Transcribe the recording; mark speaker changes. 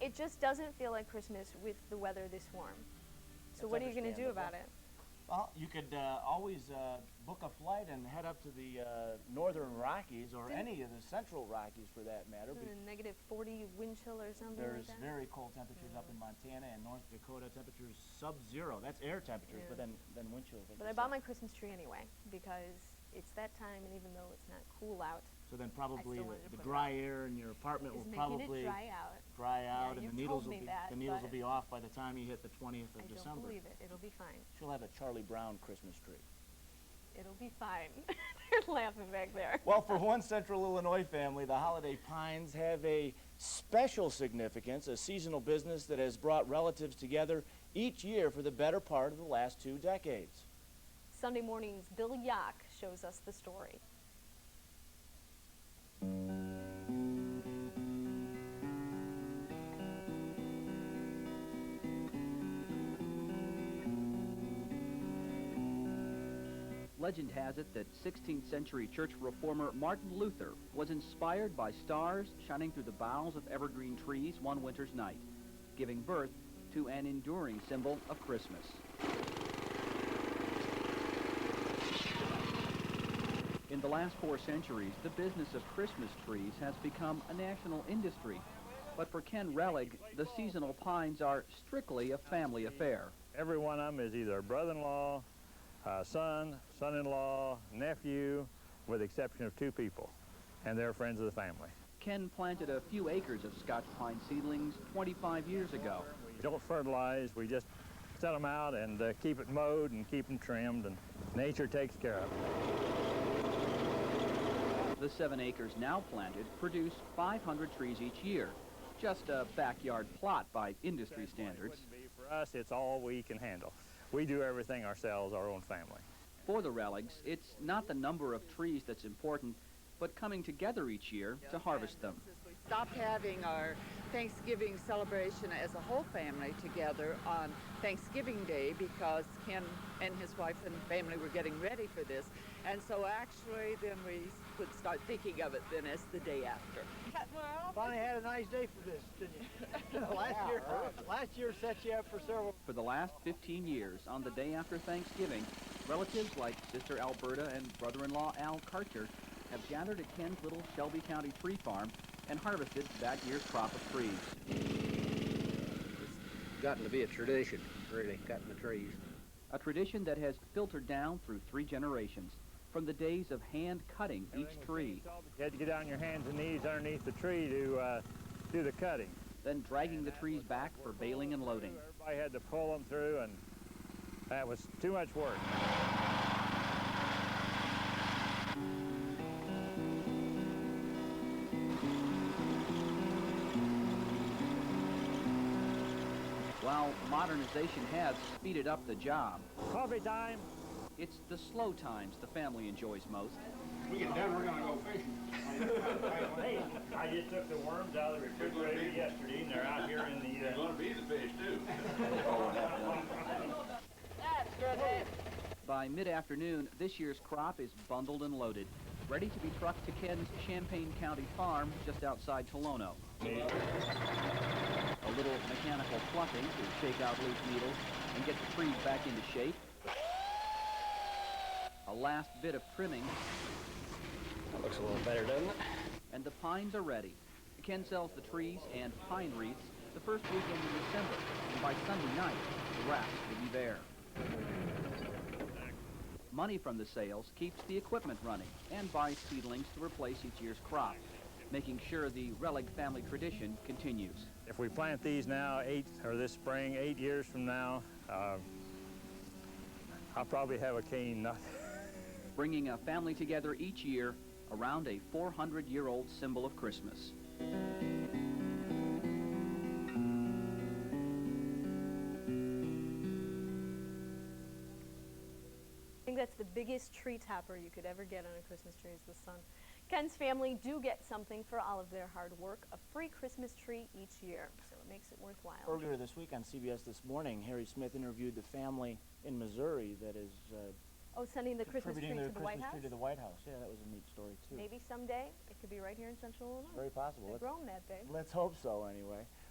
Speaker 1: It just doesn't feel like Christmas with the weather this warm. So what are you going to do about it?
Speaker 2: Well, you could always book a flight and head up to the northern Rockies, or any of the central Rockies for that matter.
Speaker 1: Negative 40 wind chill or something
Speaker 2: There's
Speaker 1: like that?
Speaker 2: very cold temperatures up in Montana and North Dakota, temperatures sub-zero. That's air temperatures, but then wind chills.
Speaker 1: But I bought my Christmas tree anyway, because it's that time, and even though it's not cool out,
Speaker 2: so then probably the dry air in your apartment will probably
Speaker 1: dry out,
Speaker 2: and the needles will be off by the time you hit the 20th of December.
Speaker 1: I don't believe it. It'll be fine.
Speaker 2: She'll have a Charlie Brown Christmas tree.
Speaker 1: It'll be fine. They're laughing back there.
Speaker 2: Well, for one Central Illinois family, the holiday pines have a special significance, a seasonal business that has brought relatives together each year for the better part of the last 2 decades.
Speaker 1: Sunday morning's Bill Yock shows us the story.
Speaker 3: Legend has it that 16th century church reformer Martin Luther was inspired by stars shining through the boughs of evergreen trees one winter's night, giving birth to an enduring symbol of Christmas. In the last 4 centuries, the business of Christmas trees has become a national industry. But for Ken Roellig, the seasonal pines are strictly a family affair.
Speaker 4: Every one of them is either a brother-in-law, son, son-in-law, nephew, with the exception of 2 people, and they're friends of the family.
Speaker 3: Ken planted a few acres of Scotch pine seedlings 25 years ago.
Speaker 4: We don't fertilize, we just set them out and keep it mowed and keep them trimmed, and nature takes care of it.
Speaker 3: The 7 acres now planted produce 500 trees each year, just a backyard plot by industry standards.
Speaker 4: For us, it's all we can handle. We do everything ourselves, our own family.
Speaker 3: For the Roelligs, it's not the number of trees that's important, but coming together each year to harvest them.
Speaker 5: We stopped having our Thanksgiving celebration as a whole family together on Thanksgiving Day because Ken and his wife and family were getting ready for this. And so actually then we would start thinking of it then as the day after.
Speaker 6: Well, finally had a nice day for this, didn't you? Last year set you up for several.
Speaker 3: For the last 15 years, on the day after Thanksgiving, relatives like Sister Alberta and brother-in-law Al Karcher have gathered at Ken's little Shelby County tree farm and harvested that year's crop of trees.
Speaker 7: It's gotten to be a tradition, really, cutting the trees.
Speaker 3: A tradition that has filtered down through 3 generations, from the days of hand-cutting each tree.
Speaker 4: You had to get on your hands and knees underneath the tree to do the cutting.
Speaker 3: Then dragging the trees back for baling and loading.
Speaker 4: Everybody had to pull them through, and that was too much work.
Speaker 3: While modernization has speeded up the job,
Speaker 4: Coffee time!
Speaker 3: It's the slow times the family enjoys most.
Speaker 8: When we get done, we're gonna go fishing.
Speaker 4: Hey, I just took the worms out of the refrigerator yesterday, and they're out here in the...
Speaker 8: You're gonna be the fish, too.
Speaker 5: That's good.
Speaker 3: By mid-afternoon, this year's crop is bundled and loaded, ready to be trucked to Ken's Champaign County farm just outside Tolono. A little mechanical fluffing to shake out loose needles and get the trees back into shape. A last bit of trimming.
Speaker 7: That looks a little better, doesn't it?
Speaker 3: And the pines are ready. Ken sells the trees and pine wreaths the first weekend in December, and by Sunday night, the rest will be there. Money from the sales keeps the equipment running and buys seedlings to replace each year's crop, making sure the Roellig family tradition continues.
Speaker 4: If we plant these now, this spring, 8 years from now, I'll probably have a cane nut.
Speaker 3: Bringing a family together each year around a 400-year-old symbol of Christmas.
Speaker 1: I think that's the biggest tree topper you could ever get on a Christmas tree is the sun. Ken's family do get something for all of their hard work, a free Christmas tree each year, so it makes it worthwhile.
Speaker 2: Earlier this week on CBS This Morning, Harry Smith interviewed the family in Missouri that is
Speaker 1: sending the Christmas tree to the White House?
Speaker 2: Tree to the White House. Yeah, that was a neat story, too.
Speaker 1: Maybe someday it could be right here in Central Illinois.
Speaker 2: Very possible.
Speaker 1: They've grown that big.
Speaker 2: Let's hope so, anyway.